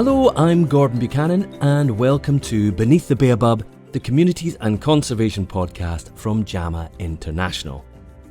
Hello, I'm Gordon Buchanan and welcome to Beneath the Baobab, the Communities and Conservation podcast from JAMA International.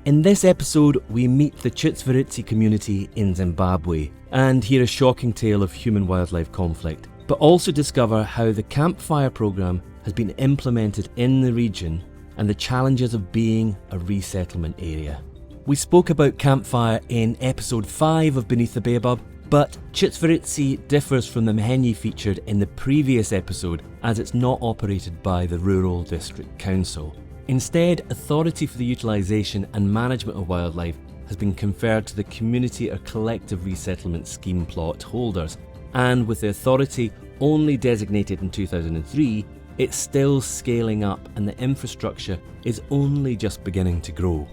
In this episode, we meet the Chizvirizvi community in Zimbabwe and hear a shocking tale of human-wildlife conflict, but also discover how the CAMPFIRE programme has been implemented in the region and the challenges of being a resettlement area. We spoke about CAMPFIRE in episode 5 of Beneath the Baobab, but Chizvirizvi differs from the Mhenyi featured in the previous episode as it's not operated by the Rural District Council. Instead, authority for the utilisation and management of wildlife has been conferred to the Community or Collective Resettlement Scheme plot holders, and with the authority only designated in 2003, it's still scaling up and the infrastructure is only just beginning to grow.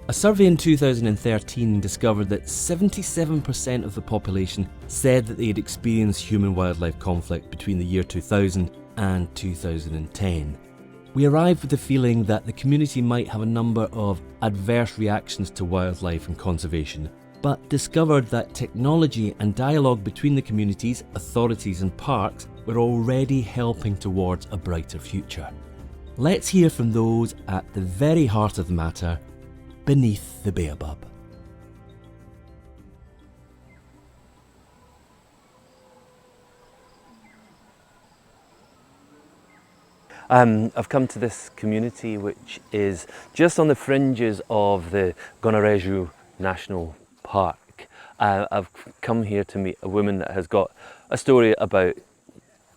A survey in 2013 discovered that 77% of the population said that they had experienced human-wildlife conflict between the year 2000 and 2010. We arrived with the feeling that the community might have a number of adverse reactions to wildlife and conservation, but discovered that technology and dialogue between the communities, authorities and parks were already helping towards a brighter future. Let's hear from those at the very heart of the matter, beneath the baobab. I've come to this community which is just on the fringes of the Gonareju National Park. I've come here to meet a woman that has got a story about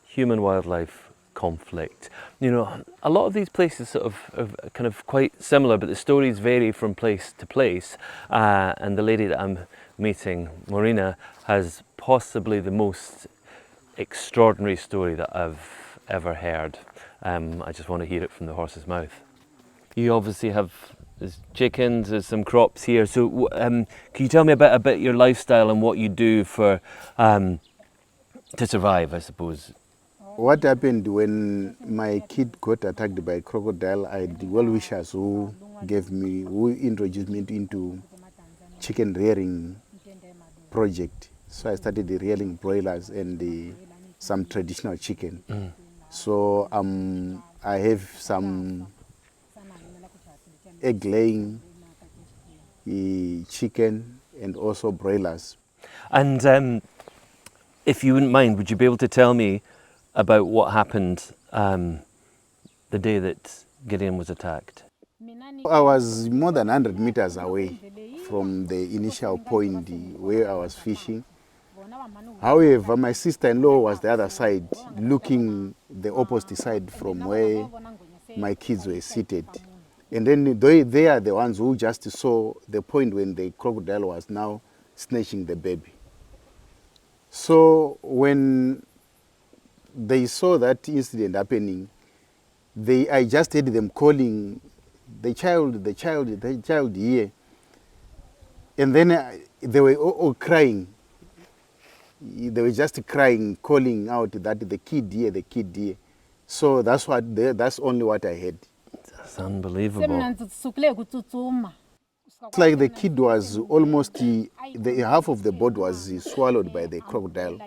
human-wildlife conflict. You know, a lot of these places sort of are kind of quite similar, but the stories vary from place to place. And the lady that I'm meeting, Morina, has possibly the most extraordinary story that I've ever heard. I just want to hear it from the horse's mouth. You obviously have there's chickens, there's some crops here. So can you tell me about your lifestyle and what you do for to survive, I suppose? What happened when my kid got attacked by a crocodile, I had well-wishers who introduced me into chicken rearing project. So I started rearing broilers and some traditional chicken. So I have some egg-laying chicken and also broilers. And if you wouldn't mind, would you be able to tell me about what happened the day that Gideon was attacked? I was more than 100 meters away from the initial point where I was fishing. However, my sister-in-law was the other side, looking the opposite side from where my kids were seated. And then they are the ones who just saw the point when the crocodile was now snatching the baby. So when they saw that incident happening, I just heard them calling the child here. And then they were all crying. They were just crying, calling out that the kid here, the kid here. So that's only what I heard. That's unbelievable. It's like the kid was almost, half of the body was swallowed by the crocodile.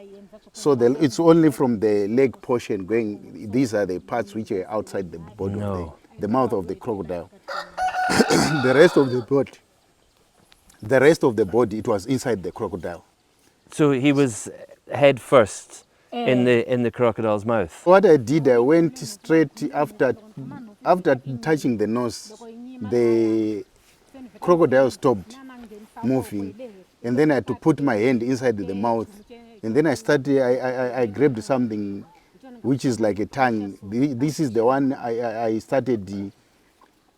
So it's only from the leg portion going, these are the parts which are outside the body, the mouth of the crocodile. The rest of the body, it was inside the crocodile. So he was head first in the crocodile's mouth? What I did, I went straight after touching the nose. The crocodile stopped moving, and then I had to put my hand inside the mouth, and then I grabbed something which is like a tongue. This is the one I started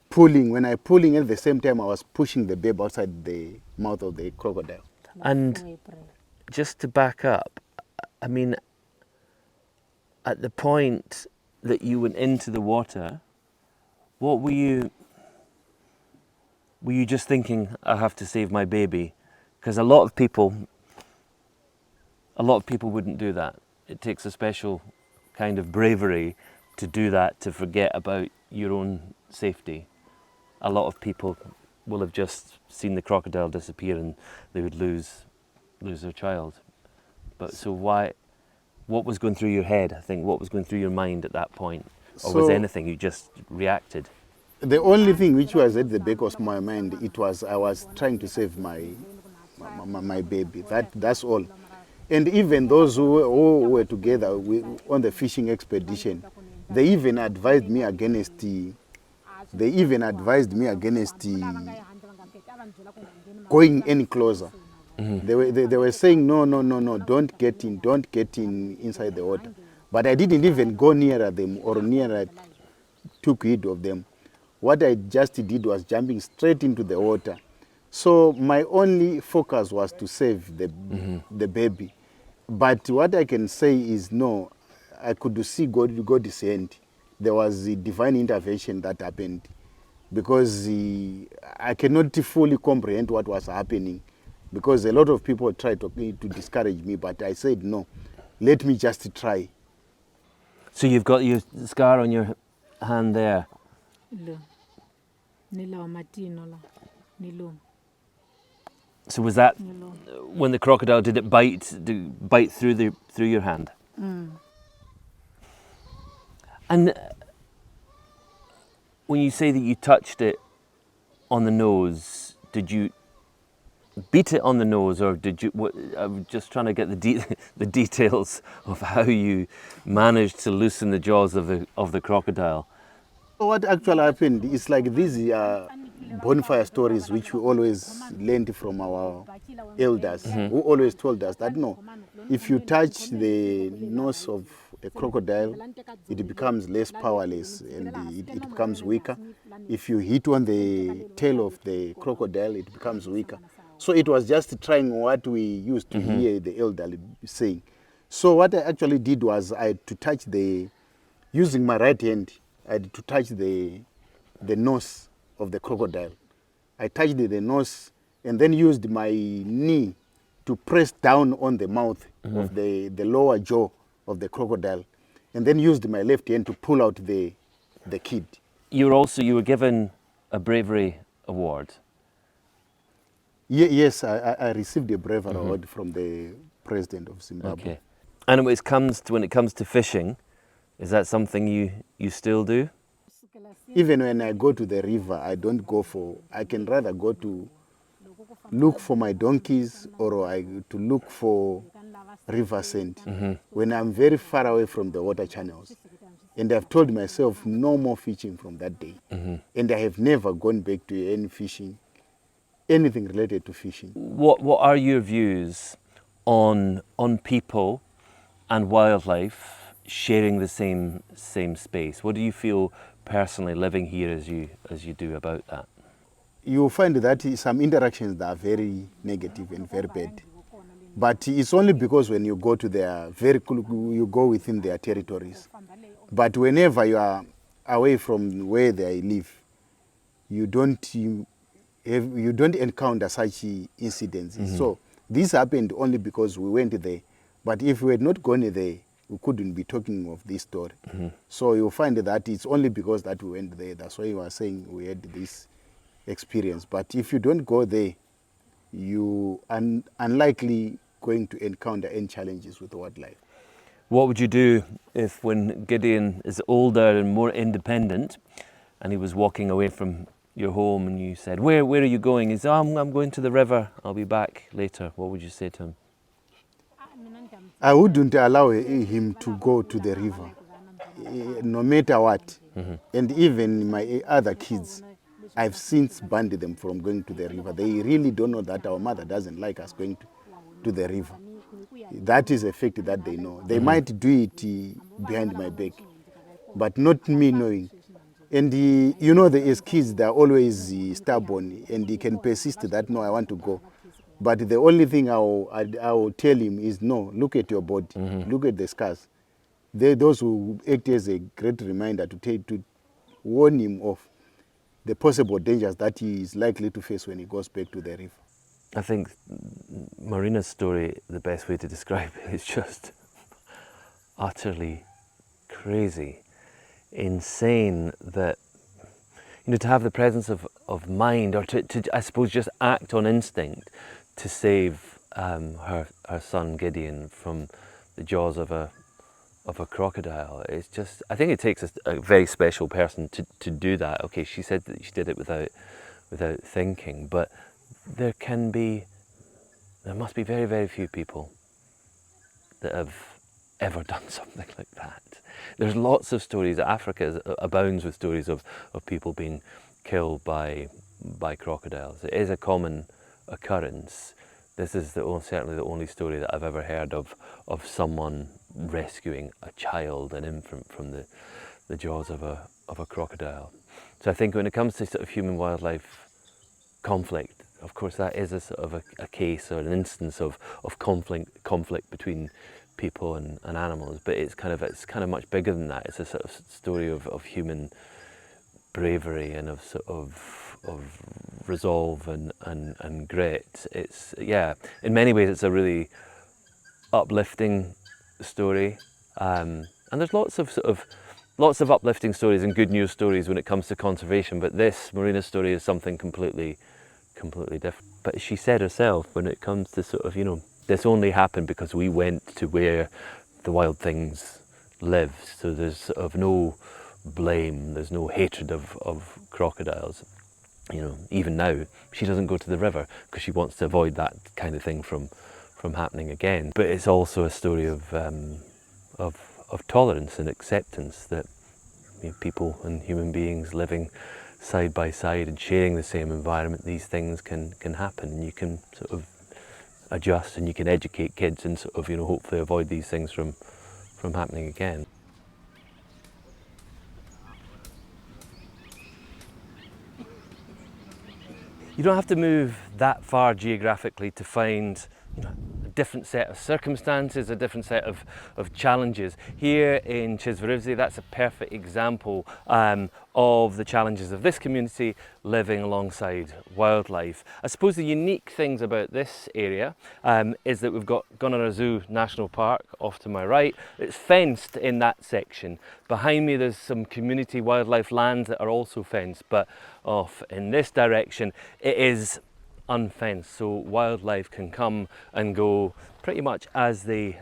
pulling. When I pulling at the same time, I was pushing the babe outside the mouth of the crocodile. And just to back up, I mean, at the point that you went into the water, what were you just thinking, I have to save my baby? Because a lot of people wouldn't do that. It takes a special kind of bravery to do that, to forget about your own safety. A lot of people will have just seen the crocodile disappear and they would lose their child. But so why What was going through your head? I think what was going through your mind at that point, or So- was anything? You just reacted. The only thing which was at the back of my mind, it was I was trying to save my baby. That's all. And even those who were together on the fishing expedition, they even advised me against going any closer. They were saying no, don't get in inside the water. But I didn't even go nearer them or took heed of them. What I just did was jumping straight into the water. So my only focus was to save the baby. But what I can say is no, I could see God's hand. There was a divine intervention that happened because I cannot fully comprehend what was happening because a lot of people tried to discourage me, but I said no, let me just try. So you've got your scar on your hand there. So was that when the crocodile, did it bite through your hand? And when you say that you touched it on the nose, did you beat it on the nose, or did you? I'm just trying to get the details of how you managed to loosen the jaws of the crocodile. What actually happened is like these bonfire stories which we always learned from our elders, who always told us that no, if you touch the nose of a crocodile, it becomes less powerless and it becomes weaker. If you hit on the tail of the crocodile, it becomes weaker. So it was just trying what we used to hear the elderly saying. So what I actually did was I had to touch using my right hand, I had to touch the nose of the crocodile. I touched the nose and then used my knee to press down on the mouth of the lower jaw of the crocodile, and then used my left hand to pull out the kid. You were given a bravery award. Yes, I received a bravery award from the president of Zimbabwe. Okay. And when it comes to fishing, is that something you still do? Even when I go to the river, I don't go I can rather go to look for my donkeys or to look for river scent when I'm very far away from the water channels. And I've told myself no more fishing from that day. And I have never gone back to any fishing, anything related to fishing. What are your views on people and wildlife sharing the same space? What do you feel personally living here as you do about that? You find that some interactions that are very negative and very bad. But it's only because when you go to you go within their territories. But whenever you are away from where they live, you don't encounter such incidents. So this happened only because we went there. But if we had not gone there, we couldn't be talking of this story. So you'll find that it's only because that we went there. That's why you are saying we had this experience. But if you don't go there, you are unlikely going to encounter any challenges with wildlife. What would you do if, when Gideon is older and more independent, and he was walking away from your home, and you said, "Where are you going?" He said, I'm going to the river. I'll be back later. What would you say to him? I wouldn't allow him to go to the river, no matter what. And even my other kids, I've since banned them from going to the river. They really don't know that our mother doesn't like us going to the river. That is a fact that they know. They might do it behind my back, but not me knowing. And you know, as kids, they're always stubborn, and they can persist that, no, I want to go. But the only thing I will tell him is, no, look at your body, look at the scars. Those who act as a great reminder to warn him of the possible dangers that he is likely to face when he goes back to the river. I think Morina's story, the best way to describe it, is just utterly crazy, insane, that, you know, to have the presence of mind, or to I suppose just act on instinct to save her son Gideon from the jaws of a crocodile. It's just, I think it takes a very special person to do that. Okay, she said that she did it without thinking, but there must be very, very few people that have ever done something like that. There's lots of stories. Africa abounds with stories of people being killed by crocodiles. It is a common occurrence. This is certainly the only story that I've ever heard of someone rescuing a child, an infant, from the jaws of a crocodile. So I think when it comes to sort of human-wildlife conflict, of course that is a sort of a case or an instance of conflict between people and animals, but it's kind of much bigger than that. It's a sort of story of human bravery and of sort of resolve and grit. It's, yeah, in many ways it's a really uplifting story, and there's lots of uplifting stories and good news stories when it comes to conservation, but this Morina's story is something completely different. But she said herself, when it comes to sort of, you know, this only happened because we went to where the wild things live, so there's sort of no blame, there's no hatred of crocodiles. You know, even now she doesn't go to the river because she wants to avoid that kind of thing from happening again. But it's also a story of tolerance and acceptance that, you know, people and human beings living side by side and sharing the same environment, these things can happen, and you can sort of adjust and you can educate kids and sort of, you know, hopefully avoid these things from happening again. You don't have to move that far geographically to find, you know, a different set of circumstances, a different set of challenges. Here in Chizvirizvi, that's a perfect example of the challenges of this community living alongside wildlife. I suppose the unique things about this area is that we've got Gonarazu National Park off to my right. It's fenced in that section. Behind me there's some community wildlife lands that are also fenced, but off in this direction it is unfenced, so wildlife can come and go pretty much as they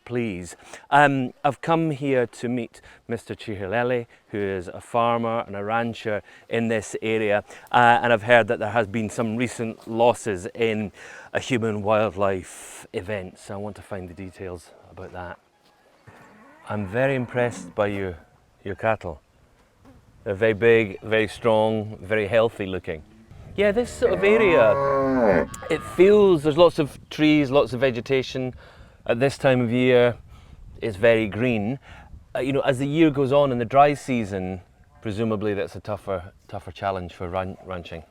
please. I've come here to meet Mr. Chirhilele, who is a farmer and a rancher in this area, and I've heard that there has been some recent losses in a human-wildlife event, so I want to find the details about that. I'm very impressed by your cattle. They're very big, very strong, very healthy looking. Yeah, this sort of area, it feels, there's lots of trees, lots of vegetation. At this time of year, it's very green. You know, as the year goes on in the dry season, presumably that's a tougher challenge for ranching.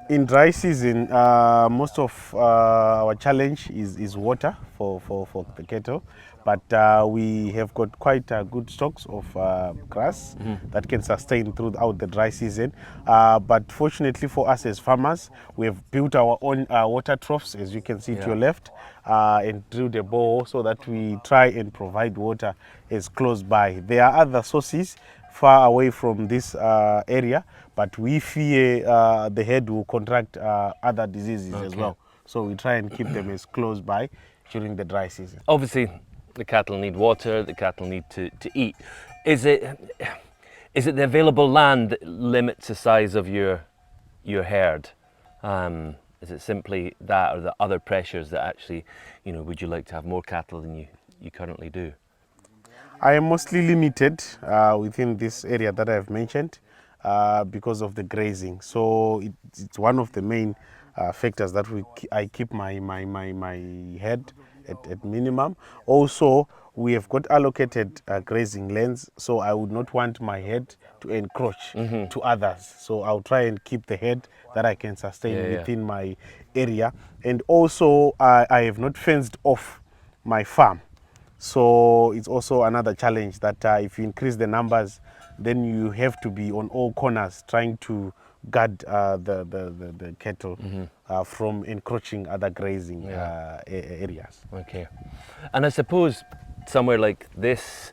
In dry season, most of our challenge is water for the cattle, but we have got quite good stocks of grass that can sustain throughout the dry season. But fortunately for us as farmers, we have built our own water troughs, as you can see to your left, and drilled a borehole so that we try and provide water as close by. There are other sources far away from this area, but we fear the herd will contract other diseases as well. So we try and keep them as close by during the dry season. Obviously, the cattle need water, the cattle need to eat. Is it the available land that limits the size of your herd? Is it simply that, or the other pressures that actually, you know, would you like to have more cattle than you currently do? I am mostly limited within this area that I've mentioned because of the grazing. So it's one of the main factors that I keep my herd at minimum. Also, we have got allocated grazing lands, so I would not want my herd to encroach to others. So I'll try and keep the herd that I can sustain within my area. And also, I have not fenced off my farm. So it's also another challenge that if you increase the numbers, then you have to be on all corners trying to guard the cattle from encroaching other grazing areas. Okay. And I suppose somewhere like this,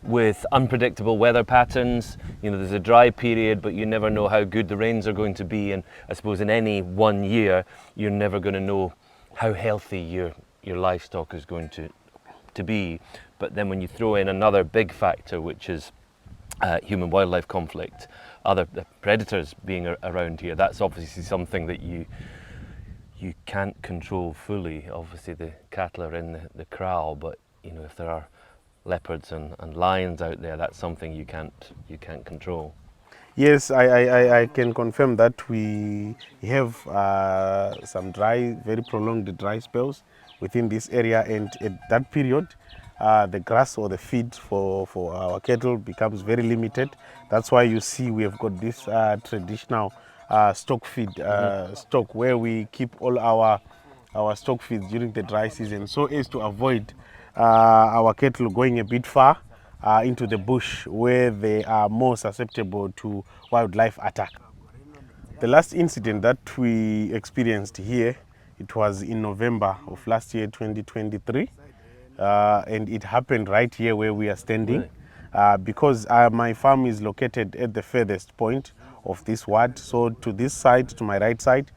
with unpredictable weather patterns, you know, there's a dry period, but you never know how good the rains are going to be. And I suppose in any one year, you're never going to know how healthy your your livestock is going to be. But then when you throw in another big factor, which is human-wildlife conflict, other predators being around here, that's obviously something that you can't control fully. Obviously the cattle are in the kraal, but you know, if there are leopards and lions out there, that's something you can't control. Yes, I can confirm that we have some very prolonged dry spells within this area, and at that period the grass or the feed for our cattle becomes very limited. That's why you see we have got this traditional stock feed stock, where we keep all our stock feeds during the dry season, so as to avoid our cattle going a bit far into the bush, where they are more susceptible to wildlife attack. The last incident that we experienced here, it was in November of last year, 2023, and it happened right here where we are standing. Really? Because my farm is located at the furthest point of this ward, so to this side, to my right side,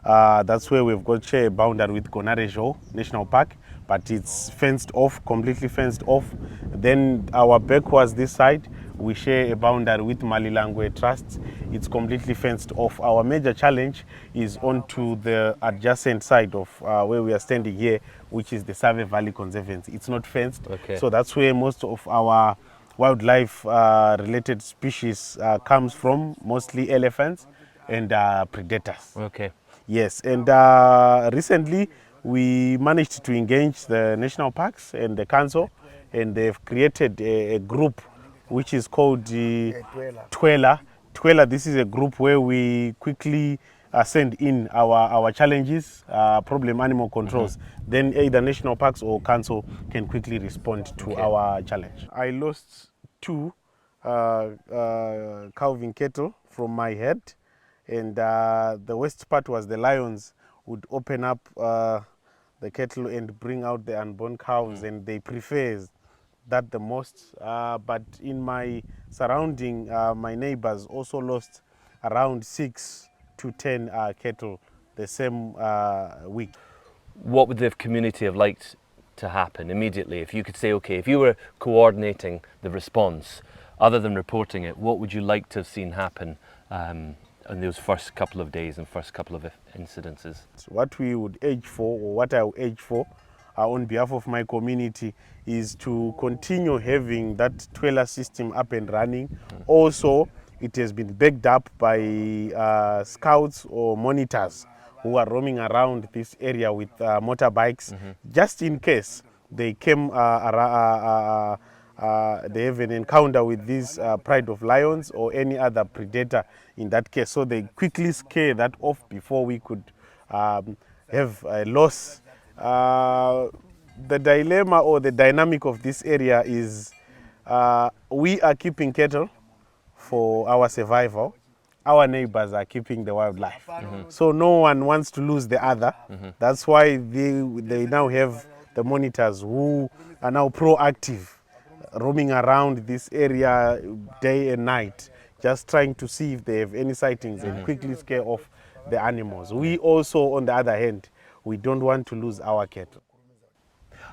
that's where we've got a boundary with Gonarejo National Park, but it's fenced off, completely fenced off. Then our back was this side, we share a boundary with Malilangwe Trust. It's completely fenced off. Our major challenge is onto the adjacent side of where we are standing here, which is the Save Valley Conservancy. It's not fenced, okay. So that's where most of our wildlife related species comes from, mostly elephants and predators. Okay. Yes, and recently we managed to engage the national parks and the council, and they've created a group which is called Twela. Twela, this is a group where we quickly send in our challenges, problem animal controls. Then either national parks or council can quickly respond to our challenge. I lost 2 calving cattle from my head, and the worst part was the lions would open up the cattle and bring out the unborn cows, and they prefer that the most. But in my surrounding, my neighbors also lost around 6 to 10 cattle the same week. What would the community have liked to happen immediately? If you could say, okay, if you were coordinating the response, other than reporting it, what would you like to have seen happen in those first couple of days and first couple of incidences? What we would urge for, or what I would urge for on behalf of my community, is to continue having that Twela system up and running. Also, it has been backed up by scouts or monitors who are roaming around this area with motorbikes, just in case they came they have an encounter with this pride of lions or any other predator in that case. So they quickly scare that off before we could have a loss. The dilemma or the dynamic of this area is we are keeping cattle for our survival. Our neighbors are keeping the wildlife. So no one wants to lose the other. That's why they now have the monitors who are now proactive, roaming around this area day and night, just trying to see if they have any sightings and quickly scare off the animals. We also, on the other hand, we don't want to lose our cattle.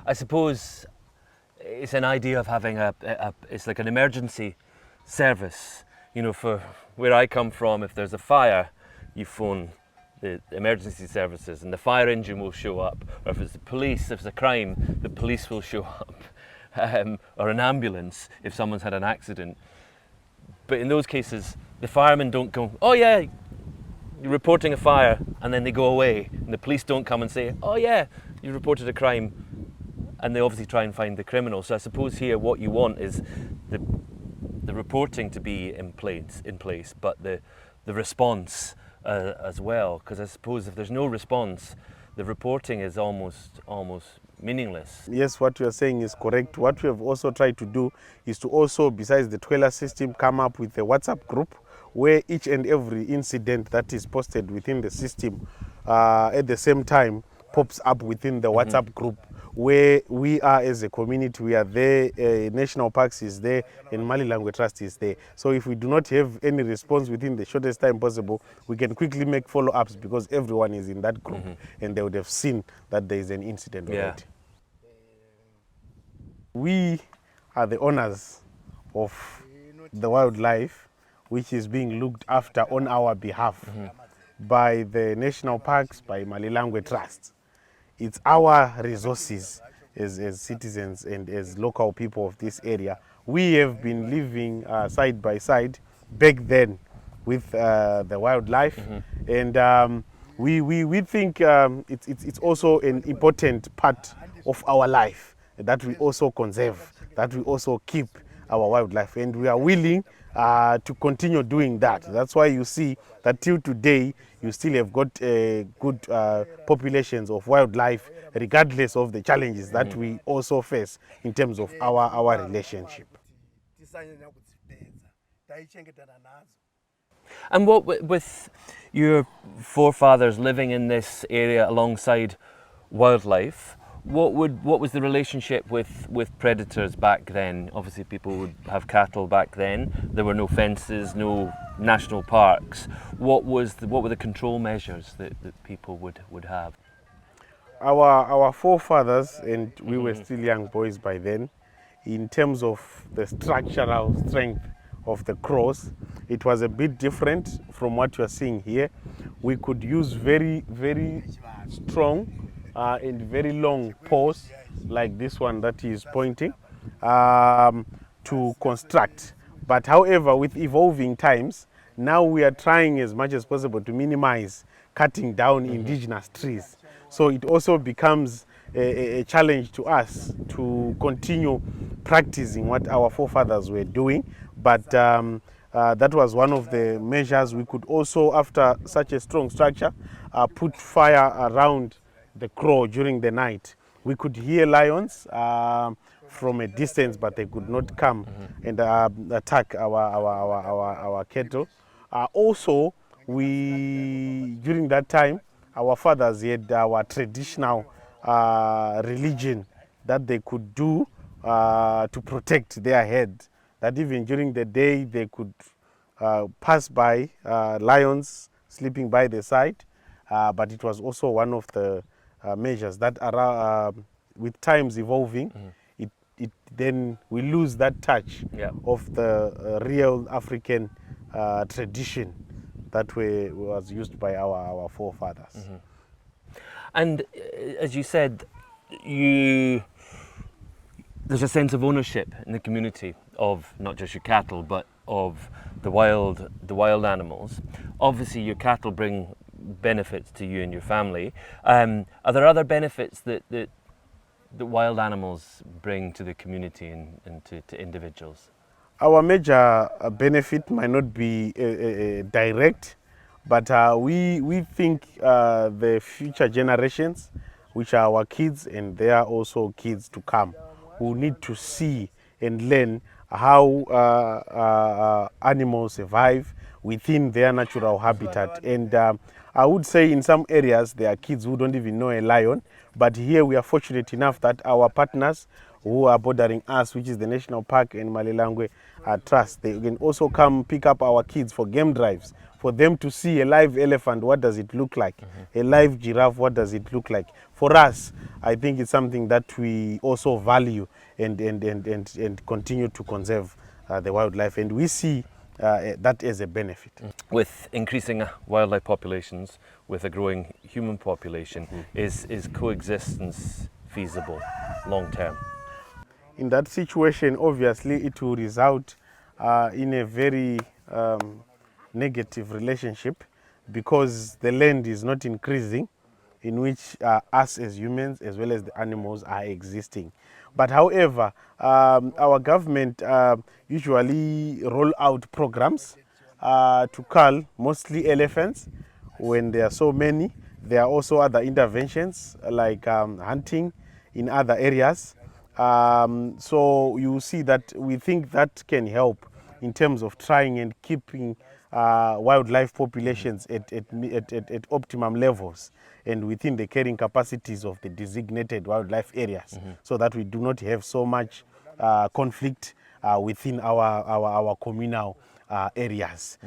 I suppose it's an idea of having it's like an emergency service. You know, for where I come from, if there's a fire, you phone the emergency services and the fire engine will show up. Or if it's the police, if it's a crime, the police will show up. Or an ambulance if someone's had an accident. But in those cases, the firemen don't go, oh yeah, you're reporting a fire, and then they go away. And the police don't come and say, oh yeah, you reported a crime. And they obviously try and find the criminal. So I suppose here what you want is the reporting to be in place, but the response as well. Because I suppose if there's no response, the reporting is almost meaningless. Yes, what you are saying is correct. What we have also tried to do is to also, besides the Twela system, come up with a WhatsApp group where each and every incident that is posted within the system at the same time pops up within the WhatsApp group where we are as a community. We are there, National Parks is there, and Malilangwe Trust is there. So if we do not have any response within the shortest time possible, we can quickly make follow-ups because everyone is in that group and they would have seen that there is an incident already. We are the owners of the wildlife which is being looked after on our behalf by the national parks, by Malilangwe Trust. It's our resources as citizens and as local people of this area. We have been living side by side back then with the wildlife, and we think it's also an important part of our life that we also conserve, that we also keep our wildlife, and we are willing to continue doing that. That's why you see that till today you still have got good populations of wildlife regardless of the challenges that we also face in terms of our relationship. And what with your forefathers living in this area alongside wildlife, what was the relationship with predators back then? Obviously people would have cattle back then. There were no fences, no national parks. What were the control measures that people would have? Our forefathers, and we were still young boys by then, in terms of the structural strength of the cross, it was a bit different from what you are seeing here. We could use very, very strong and very long paws like this one that he is pointing to construct. But however, with evolving times, now we are trying as much as possible to minimize cutting down indigenous trees. So it also becomes a challenge to us to continue practicing what our forefathers were doing. But that was one of the measures. We could also, after such a strong structure, put fire around the crow during the night. We could hear lions from a distance, but they could not come and attack our cattle. Also, during that time, our fathers had our traditional religion that they could do to protect their head. That even during the day they could pass by lions sleeping by the side, but it was also one of the measures that are with times evolving, then we lose that touch of the real African tradition that was used by our forefathers. And as you said, there's a sense of ownership in the community of not just your cattle, but of the wild animals. Obviously, your cattle bring benefits to you and your family. Are there other benefits that wild animals bring to the community and to individuals? Our major benefit might not be direct, but we think the future generations, which are our kids and they are also kids to come, who need to see and learn how animals survive within their natural habitat. And I would say in some areas there are kids who don't even know a lion, but here we are fortunate enough that our partners who are bordering us, which is the National Park and Malilangwe Trust, they can also come pick up our kids for game drives, for them to see a live elephant, what does it look like? A live giraffe, what does it look like? For us, I think it's something that we also value and continue to conserve the wildlife, and we see that as a benefit. With increasing wildlife populations, with a growing human population, is coexistence feasible long term? In that situation, obviously, it will result in a very negative relationship because the land is not increasing in which us as humans as well as the animals are existing. But however, our government usually roll out programs to cull mostly elephants when there are so many. There are also other interventions like hunting in other areas. So you see that we think that can help in terms of trying and keeping wildlife populations at optimum levels and within the carrying capacities of the designated wildlife areas, so that we do not have so much conflict within our communal areas.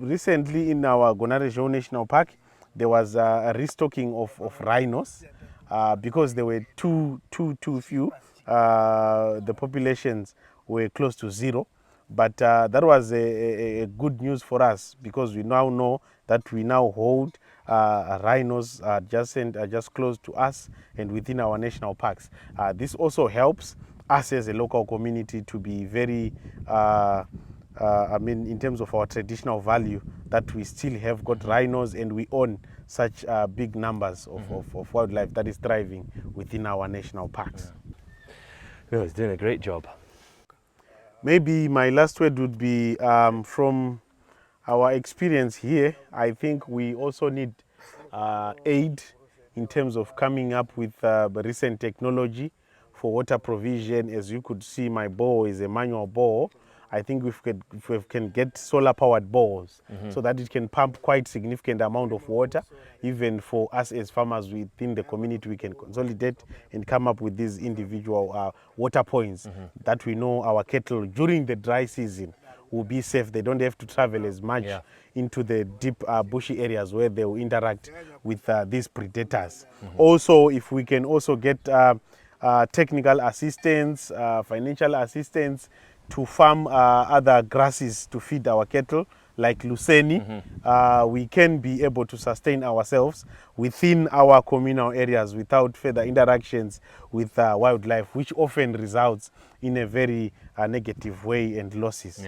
Recently in our Gonarejo National Park, there was a restocking of rhinos because there were too few. The populations were close to zero. But that was a good news for us, because we now know that we now hold rhinos just close to us and within our national parks. This also helps us as a local community to be very, in terms of our traditional value, that we still have got rhinos and we own such big numbers of wildlife that is thriving within our national parks. No, it's doing a great job. Maybe my last word would be from our experience here. I think we also need aid in terms of coming up with recent technology for water provision. As you could see, my bore is a manual bore. I think if we can get solar powered bores so that it can pump quite significant amount of water, even for us as farmers within the community, we can consolidate and come up with these individual water points that we know our cattle during the dry season will be safe. They don't have to travel as much into the deep bushy areas where they will interact with these predators. Also, if we can also get technical assistance, financial assistance to farm other grasses to feed our cattle, like luceni, we can be able to sustain ourselves within our communal areas without further interactions with wildlife, which often results in a very negative way and losses.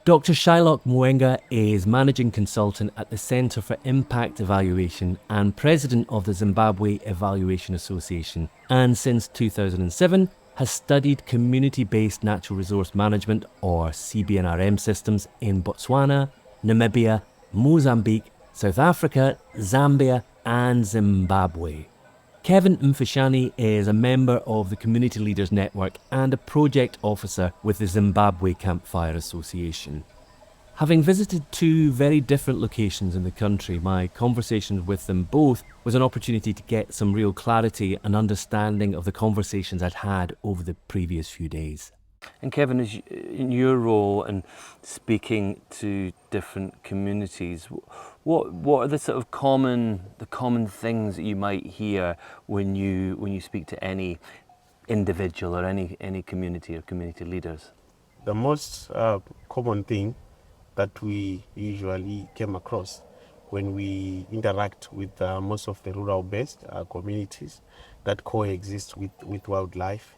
Dr. Shylock Muyengwa is Managing Consultant at the Centre for Impact Evaluation and President of the Zimbabwe Evaluation Association, and since 2007 has studied community-based natural resource management, or CBNRM systems, in Botswana, Namibia, Mozambique, South Africa, Zambia and Zimbabwe. Kevin Mfishani is a member of the Community Leaders Network and a project officer with the Zimbabwe CAMPFIRE Association. Having visited two very different locations in the country, my conversations with them both was an opportunity to get some real clarity and understanding of the conversations I'd had over the previous few days. And Kevin, as in your role and speaking to different communities, what are the sort of common things that you might hear when you speak to any individual or any community or community leaders? The most common thing that we usually came across when we interact with most of the rural-based communities that coexist with wildlife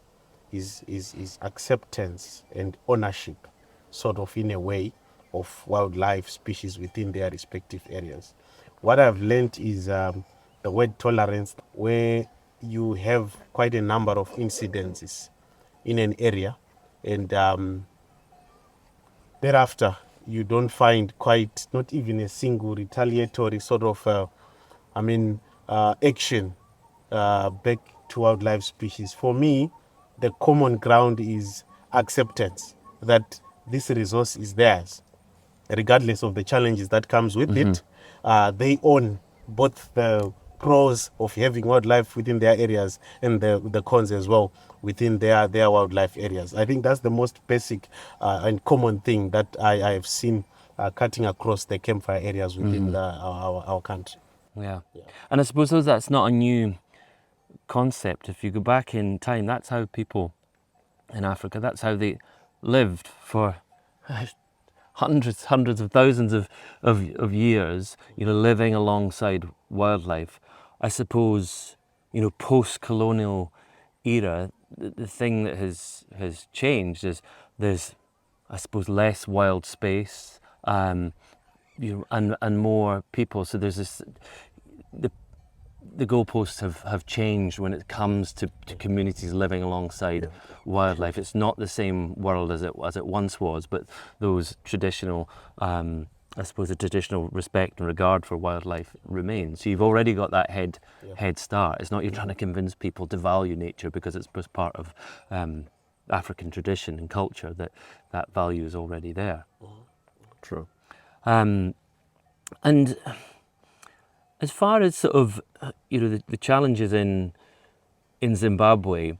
is acceptance and ownership, sort of in a way, of wildlife species within their respective areas. What I've learned is the word tolerance, where you have quite a number of incidences in an area, and thereafter you don't find quite, not even a single retaliatory sort of action back to wildlife species. For me, the common ground is acceptance that this resource is theirs, regardless of the challenges that comes with it. They own both the pros of having wildlife within their areas and the cons as well within their wildlife areas. I think that's the most basic and common thing that I have seen cutting across the campfire areas within our country. Yeah. And I suppose that's not a new concept. If you go back in time, that's how people in Africa, that's how they lived for hundreds of thousands of years, living alongside wildlife. I suppose, post-colonial era, the thing that has changed is there's, I suppose, less wild space, and more people. So there's this, the goalposts have changed when it comes to communities living alongside wildlife. It's not the same world as it once was, but those traditional, I suppose, the traditional respect and regard for wildlife remains. So you've already got that head start. It's not you're trying to convince people to value nature because it's part of African tradition and culture, that value is already there. True. And as far as sort of, the challenges in Zimbabwe,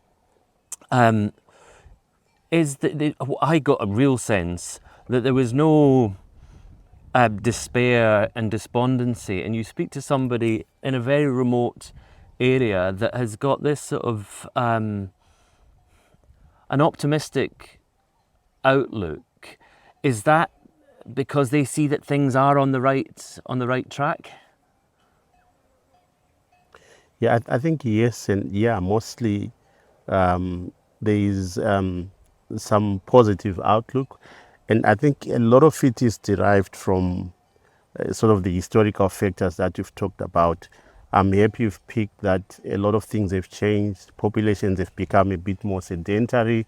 is that I got a real sense that there was no despair and despondency, and you speak to somebody in a very remote area that has got this sort of an optimistic outlook. Is that because they see that things are on the right track? Yeah, I think yes, and yeah, mostly there is some positive outlook, and I think a lot of it is derived from sort of the historical factors that you've talked about. I'm happy you've picked that a lot of things have changed. Populations have become a bit more sedentary.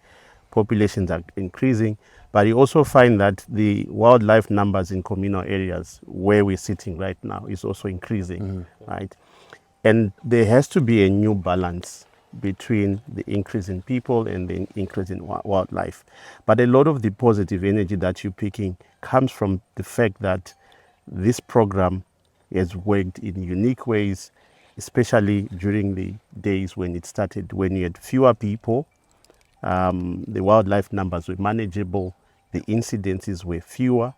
Populations are increasing, but you also find that the wildlife numbers in communal areas where we're sitting right now is also increasing, right? And there has to be a new balance between the increase in people and the increase in wildlife. But a lot of the positive energy that you're picking comes from the fact that this program has worked in unique ways, especially during the days when it started, when you had fewer people. The wildlife numbers were manageable, the incidences were fewer.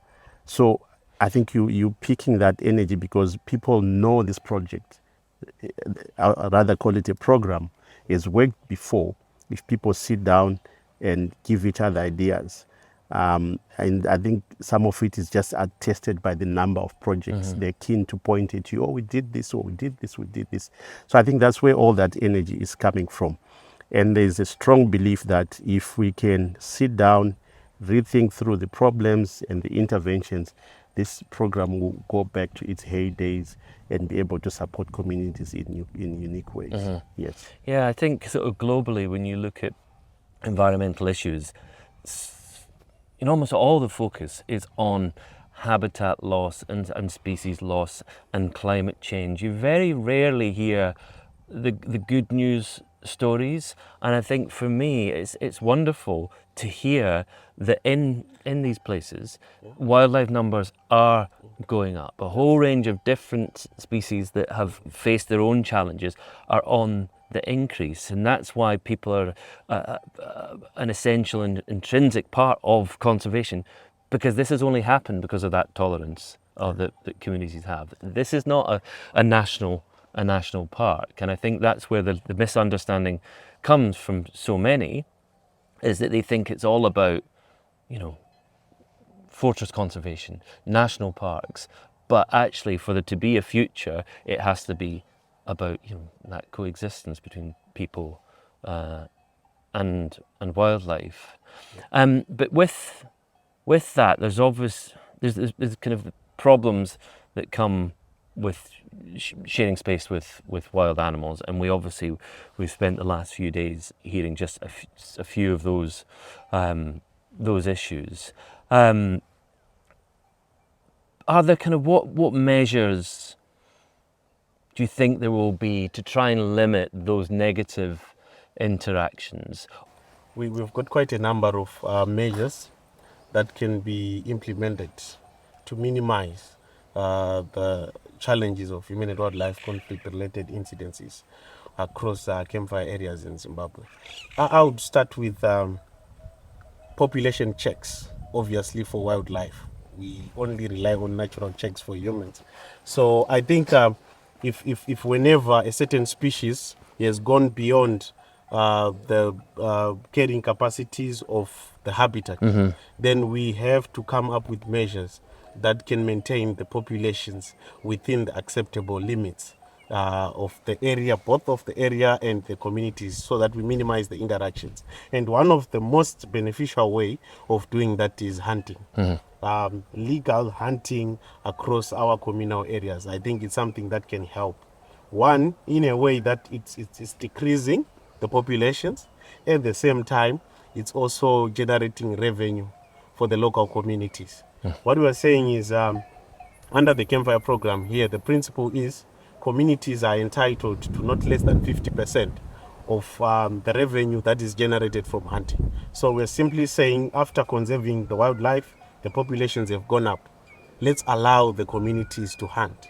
So I think you're picking that energy because people know this project, I'd rather call it a program, has worked before if people sit down and give each other ideas. And I think some of it is just attested by the number of projects. They're keen to point at you, oh, we did this, or we did this, we did this. So I think that's where all that energy is coming from. And there's a strong belief that if we can sit down, rethink through the problems and the interventions, this program will go back to its heydays and be able to support communities in unique ways. Yes. Yeah, I think sort of globally, when you look at environmental issues, almost all the focus is on habitat loss and species loss and climate change. You very rarely hear the good news stories, and I think for me it's wonderful to hear that in these places wildlife numbers are going up. A whole range of different species that have faced their own challenges are on the increase, and that's why people are an essential and intrinsic part of conservation, because this has only happened because of that tolerance that communities have. This is not a national park, and I think that's where the misunderstanding comes from so many, is that they think it's all about, fortress conservation, national parks, but actually for there to be a future, it has to be about that coexistence between people and wildlife. But with that, there's kind of problems that come with sharing space with wild animals, and we've spent the last few days hearing just a few of those issues. Are there kind of what measures do you think there will be to try and limit those negative interactions? We've got quite a number of measures that can be implemented to minimize the challenges of human and wildlife conflict-related incidences across campfire areas in Zimbabwe. I would start with population checks, obviously for wildlife. We only rely on natural checks for humans. So I think if whenever a certain species has gone beyond the carrying capacities of the habitat, then we have to come up with measures that can maintain the populations within the acceptable limits of the area, both of the area and the communities, so that we minimize the interactions. And one of the most beneficial way of doing that is hunting. Legal hunting across our communal areas. I think it's something that can help. One, in a way that it's decreasing the populations. At the same time, it's also generating revenue for the local communities. What we are saying is, under the Campfire program here, the principle is communities are entitled to not less than 50% of the revenue that is generated from hunting. So we're simply saying, after conserving the wildlife, the populations have gone up. Let's allow the communities to hunt.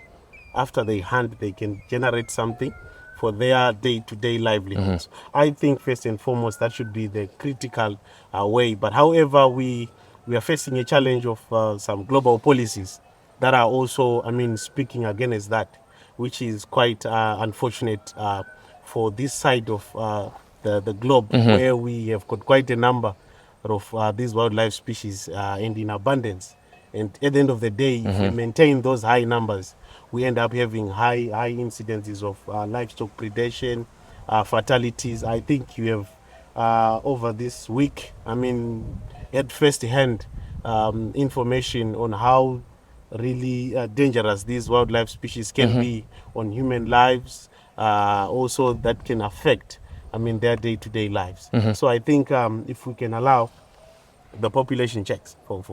After they hunt, they can generate something for their day-to-day livelihoods. I think first and foremost that should be the critical way. But however, we are facing a challenge of some global policies that are also, speaking against that, which is quite unfortunate for this side of the globe, where we have got quite a number of these wildlife species and in abundance. And at the end of the day, if we maintain those high numbers, we end up having high incidences of livestock predation, fatalities. I think you have over this week, had first-hand information on how really dangerous these wildlife species can be on human lives, also that can affect their day-to-day lives. So I think if we can allow the population checks for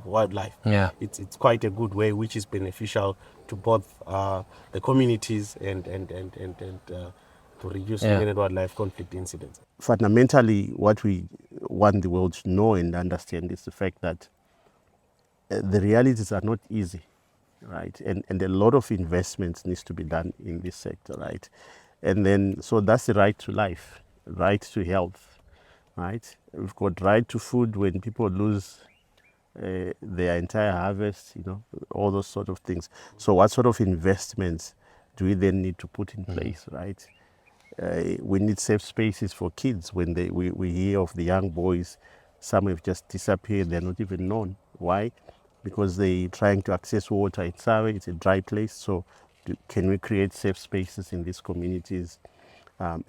wildlife, it's quite a good way, which is beneficial to both the communities and to reduce human and wildlife conflict incidents. Fundamentally, what we want the world to know and understand is the fact that the realities are not easy, right? And a lot of investments needs to be done in this sector, right? And then, so that's the right to life, right to health, right? We've got right to food when people lose their entire harvest, all those sort of things. So what sort of investments do we then need to put in place, right? We need safe spaces for kids. When we hear of the young boys, some have just disappeared, they're not even known. Why? Because they're trying to access water. It's a dry place. So can we create safe spaces in these communities and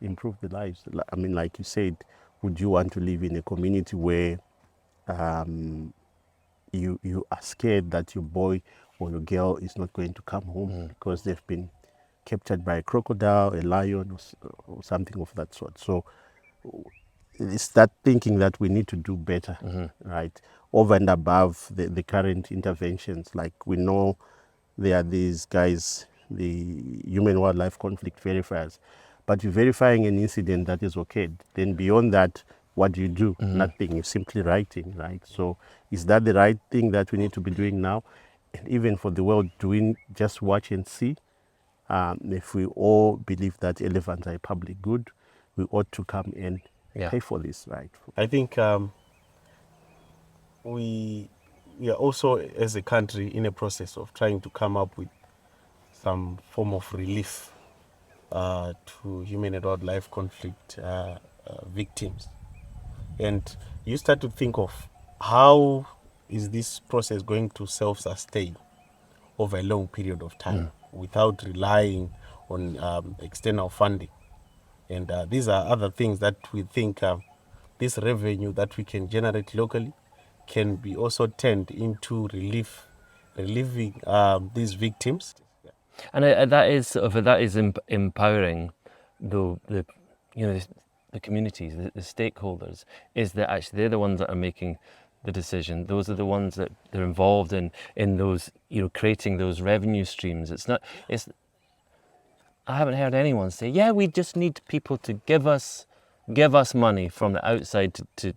improve the lives? Like you said, would you want to live in a community where you are scared that your boy or your girl is not going to come home because they've been captured by a crocodile, a lion, or something of that sort? So it's that thinking that we need to do better, right? Over and above the current interventions. Like, we know there are these guys, the human wildlife conflict verifiers, but you're verifying an incident that is occurred. Then beyond that, what do you do? Nothing. You're simply writing, right? So is that the right thing that we need to be doing now? And even for the world, do we just watch and see? If we all believe that elephants are a public good, we ought to come and pay for this, right? I think we are also, as a country, in a process of trying to come up with some form of relief to human and wildlife conflict victims. And you start to think of how is this process going to self-sustain over a long period of time without relying on external funding. And these are other things that we think this revenue that we can generate locally can be also turned into relieving these victims. And that is empowering the communities, the stakeholders. Is that actually they're the ones that are making the decision. Those are the ones that they're involved in those, creating those revenue streams. I haven't heard anyone say, yeah, we just need people to give us money from the outside to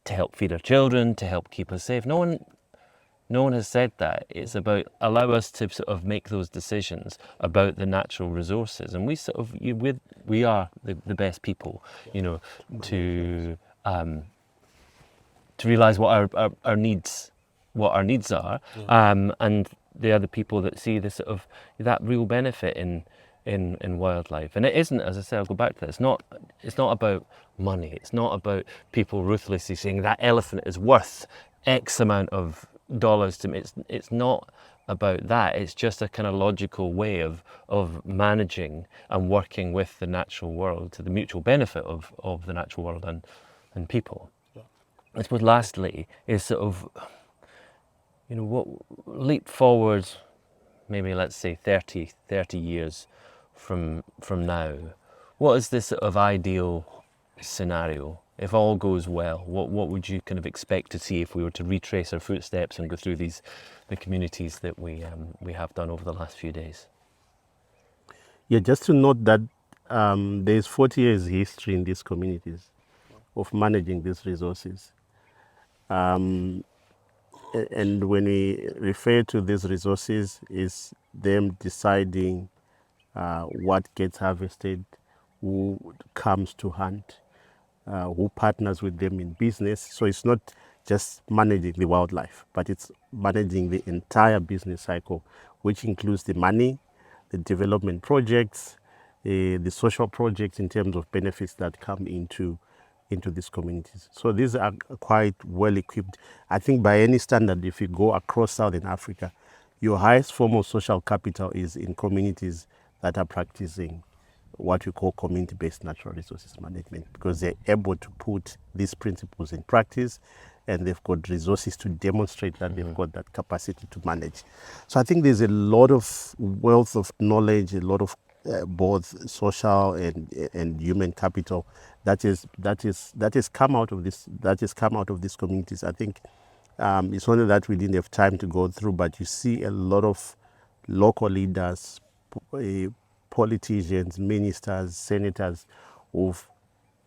help feed our children, to help keep us safe. No one has said that. It's about allow us to sort of make those decisions about the natural resources, and we are the best people, to realise what our needs are, and they are the people that see the sort of that real benefit in wildlife. And it isn't, as I said, I'll go back to that. It's not about money. It's not about people ruthlessly saying that elephant is worth X amount of dollars to me. It's not about that. It's just a kind of logical way of managing and working with the natural world to the mutual benefit of the natural world and people. I suppose lastly is sort of, what leap forward, maybe let's say 30 years from now. What is this sort of ideal scenario? If all goes well, what would you kind of expect to see if we were to retrace our footsteps and go through the communities that we have done over the last few days? Yeah, just to note that there's 40 years history in these communities of managing these resources. And when we refer to these resources, is them deciding what gets harvested, who comes to hunt, who partners with them in business. So it's not just managing the wildlife, but it's managing the entire business cycle, which includes the money, the development projects, the social projects in terms of benefits that come into these communities. So these are quite well equipped. I think by any standard, if you go across Southern Africa, your highest form of social capital is in communities that are practicing what we call community-based natural resources management, because they're able to put these principles in practice and they've got resources to demonstrate that they've got that capacity to manage. So I think there's a lot of wealth of knowledge, a lot of both social and human capital that has come out of these communities. I think it's only that we didn't have time to go through, but you see a lot of local leaders, politicians, ministers, senators who've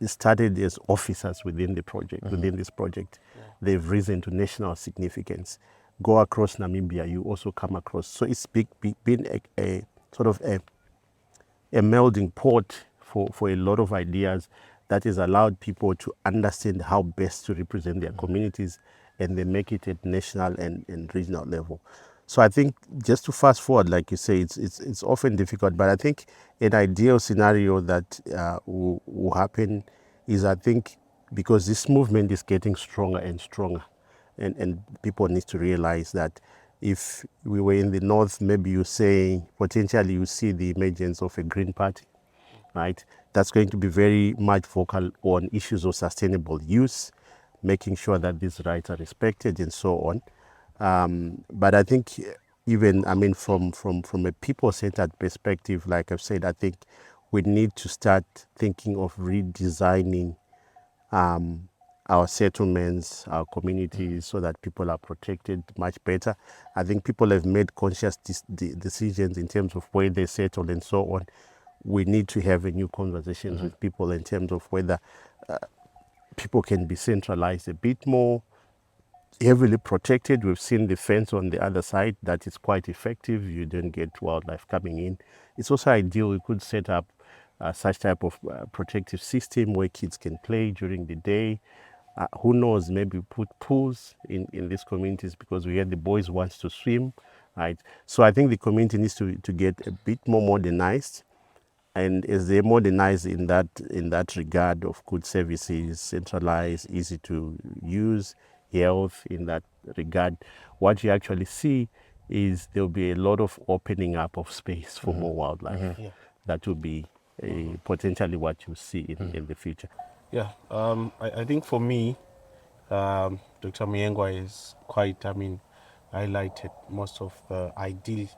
started as officers within the project, within this project. Yeah. They've risen to national significance. Go across Namibia, you also come across. So it's been a sort of a melding pot for a lot of ideas that has allowed people to understand how best to represent their communities, and they make it at national and regional level. So I think, just to fast forward, like you say, it's often difficult, but I think an ideal scenario that will happen is, I think, because this movement is getting stronger and stronger, and people need to realize that if we were in the north, maybe you say potentially you see the emergence of a green party, right? That's going to be very much vocal on issues of sustainable use, making sure that these rights are respected and so on. But I think even, I mean, from a people-centered perspective, like I've said, I think we need to start thinking of redesigning our settlements, our communities, so that people are protected much better. I think people have made conscious decisions in terms of where they settle and so on. We need to have a new conversations with people in terms of whether people can be centralized a bit more, heavily protected. We've seen the fence on the other side that is quite effective. You don't get wildlife coming in. It's also ideal we could set up such type of protective system where kids can play during the day. Who knows, maybe put pools in these communities, because we hear the boys want to swim, right? So I think the community needs to get a bit more modernized. And as they modernize in that regard of good services, centralized, easy to use, health in that regard, what you actually see is there'll be a lot of opening up of space for more wildlife. Yeah. That will be potentially what you see in the future. Yeah, I think for me, Dr. Muyengwa is quite, highlighted most of the ideal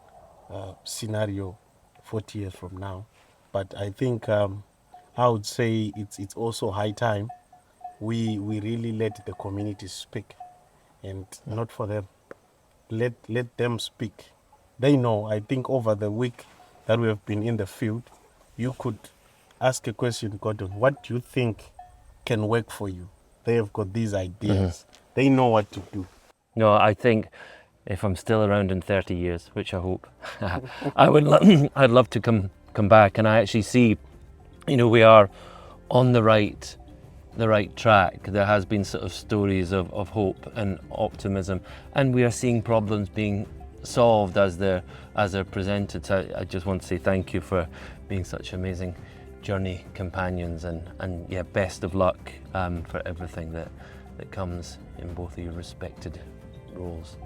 scenario 40 years from now. But I think I would say it's also high time we really let the community speak, and not for them. Let them speak. They know. I think over the week that we have been in the field, you could ask a question, Gordon, what do you think can work for you? They have got these ideas. They know what to do. No, I think if I'm still around in 30 years, which I hope, I'd love to come back, and I actually see, we are on the right track. There has been sort of stories of hope and optimism, and we are seeing problems being solved as they're presented. So I just want to say thank you for being such amazing journey companions, and yeah, best of luck for everything that comes in both of your respected roles.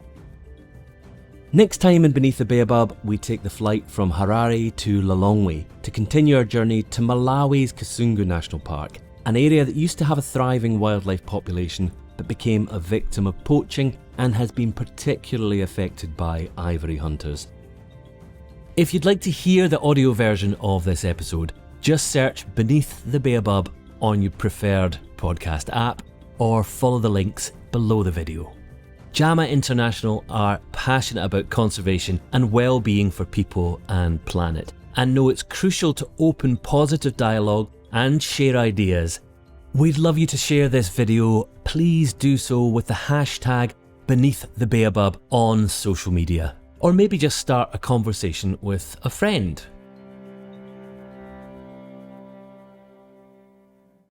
Next time in Beneath the Baobab, we take the flight from Harare to Lilongwe to continue our journey to Malawi's Kasungu National Park, an area that used to have a thriving wildlife population but became a victim of poaching and has been particularly affected by ivory hunters. If you'd like to hear the audio version of this episode, just search Beneath the Baobab on your preferred podcast app or follow the links below the video. JAMA International are passionate about conservation and well-being for people and planet, and know it's crucial to open positive dialogue and share ideas. We'd love you to share this video. Please do so with the hashtag #BeneathTheBaobab on social media. Or maybe just start a conversation with a friend.